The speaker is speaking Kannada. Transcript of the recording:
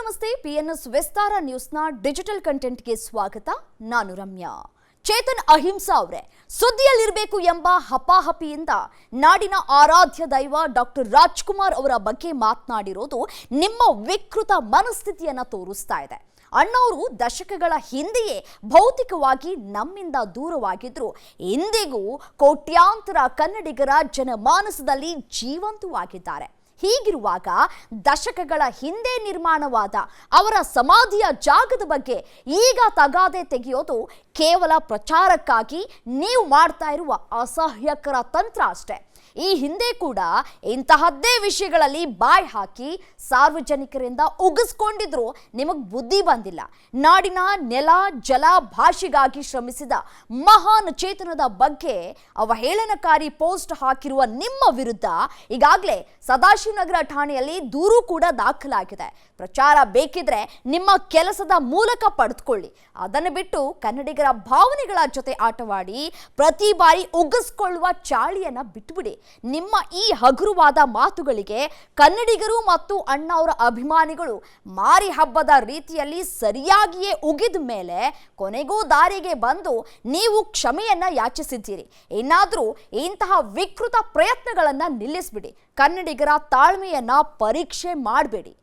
ನಮಸ್ತೆ ಪಿಎನ್ಎಸ್ ವಿಸ್ತಾರ ನ್ಯೂಸ್ನ ಡಿಜಿಟಲ್ ಕಂಟೆಂಟ್ಗೆ ಸ್ವಾಗತ. ನಾನು ರಮ್ಯಾ. ಚೇತನ್ ಅಹಿಂಸಾ ಅವರೇ ಸುದ್ದಿಯಲ್ಲಿರಬೇಕು ಎಂಬ ಹಪಾಹಪಿಯಿಂದ ನಾಡಿನ ಆರಾಧ್ಯ ದೈವ ಡಾಕ್ಟರ್ ರಾಜ್ಕುಮಾರ್ ಅವರ ಬಗ್ಗೆ ಮಾತನಾಡಿರೋದು ನಿಮ್ಮ ವಿಕೃತ ಮನಸ್ಥಿತಿಯನ್ನು ತೋರಿಸ್ತಾ ಇದೆ. ಅಣ್ಣವರು ದಶಕಗಳ ಹಿಂದೆಯೇ ಭೌತಿಕವಾಗಿ ನಮ್ಮಿಂದ ದೂರವಾಗಿದ್ರು ಇಂದಿಗೂ ಕೋಟ್ಯಾಂತರ ಕನ್ನಡಿಗರ ಜನಮಾನಸದಲ್ಲಿ ಜೀವಂತವಾಗಿದ್ದಾರೆ. ಹೀಗಿರುವಾಗ ದಶಕಗಳ ಹಿಂದೆ ನಿರ್ಮಾಣವಾದ ಅವರ ಸಮಾಧಿಯ ಜಾಗದ ಬಗ್ಗೆ ಈಗ ತಗಾದೆ ತೆಗೆಯೋದು ಕೇವಲ ಪ್ರಚಾರಕ್ಕಾಗಿ ನೀವು ಮಾಡ್ತಾ ಇರುವ ಅಸಹ್ಯಕರ ತಂತ್ರ ಅಷ್ಟೇ. ಈ ಹಿಂದೆ ಕೂಡ ಇಂತಹದ್ದೇ ವಿಷಯಗಳಲ್ಲಿ ಬಾಯ್ ಹಾಕಿ ಸಾರ್ವಜನಿಕರಿಂದ ಉಗಿಸ್ಕೊಂಡಿದ್ರು ನಿಮಗೆ ಬುದ್ಧಿ ಬಂದಿಲ್ಲ. ನಾಡಿನ ನೆಲ ಜಲ ಭಾಷೆಗಾಗಿ ಶ್ರಮಿಸಿದ ಮಹಾನ್ ಚೇತನದ ಬಗ್ಗೆ ಅವಹೇಳನಕಾರಿ ಪೋಸ್ಟ್ ಹಾಕಿರುವ ನಿಮ್ಮ ವಿರುದ್ಧ ಈಗಾಗಲೇ ಸದಾಶಿವನಗರ ಠಾಣೆಯಲ್ಲಿ ದೂರು ಕೂಡ ದಾಖಲಾಗಿದೆ. ಪ್ರಚಾರ ಬೇಕಿದ್ರೆ ನಿಮ್ಮ ಕೆಲಸದ ಮೂಲಕ ಪಡೆದುಕೊಳ್ಳಿ. ಅದನ್ನು ಬಿಟ್ಟು ಕನ್ನಡಿಗರ ಭಾವನೆಗಳ ಜೊತೆ ಆಟವಾಡಿ ಪ್ರತಿ ಬಾರಿ ಉಗ್ಗಿಸ್ಕೊಳ್ಳುವ ಚಾಳಿಯನ್ನ ಬಿಟ್ಟುಬಿಡಿ. ನಿಮ್ಮ ಈ ಹಗುರವಾದ ಮಾತುಗಳಿಗೆ ಕನ್ನಡಿಗರು ಮತ್ತು ಅಣ್ಣವರ ಅಭಿಮಾನಿಗಳು ಮಾರಿ ಹಬ್ಬದ ರೀತಿಯಲ್ಲಿ ಸರಿಯಾಗಿಯೇ ಉಗಿದ ಮೇಲೆ ಕೊನೆಗೂ ದಾರಿಗೆ ಬಂದು ನೀವು ಕ್ಷಮೆಯನ್ನ ಯಾಚಿಸಿದ್ದೀರಿ. ಇನ್ನಾದರೂ ಇಂತಹ ವಿಕೃತ ಪ್ರಯತ್ನಗಳನ್ನ ನಿಲ್ಲಿಸ್ಬಿಡಿ. ಕನ್ನಡಿಗರ ತಾಳ್ಮೆಯನ್ನ ಪರೀಕ್ಷೆ ಮಾಡಬೇಡಿ.